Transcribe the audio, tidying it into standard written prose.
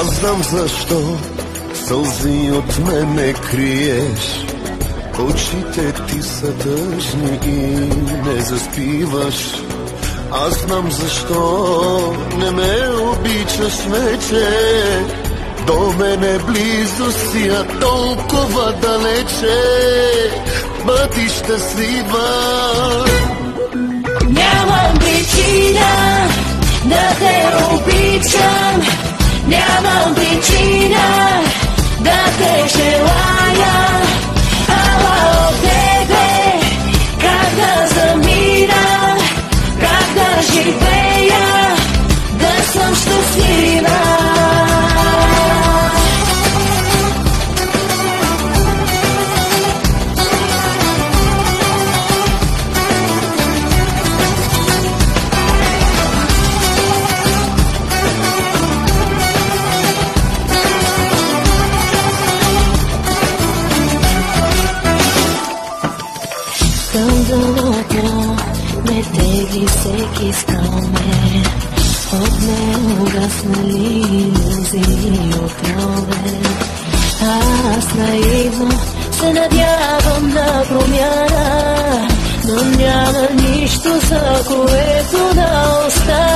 Аз знам защо сълзи от мене криеш. Очите ти са тъжни и не заспиваш. Аз знам защо не ме обичаш вече. До мене близо си, а толкова далече. Бъди щастлива. Нямам причина да те обичам. Нямам причина да те желая. Ала от тебе как да замина, как да живея, да съм щастлива. Дълното ме тегли всеки скалме, от мен угаснали илюзии отрове. Аз наивно се надявам на промяна, но няма нищо, за което да остане.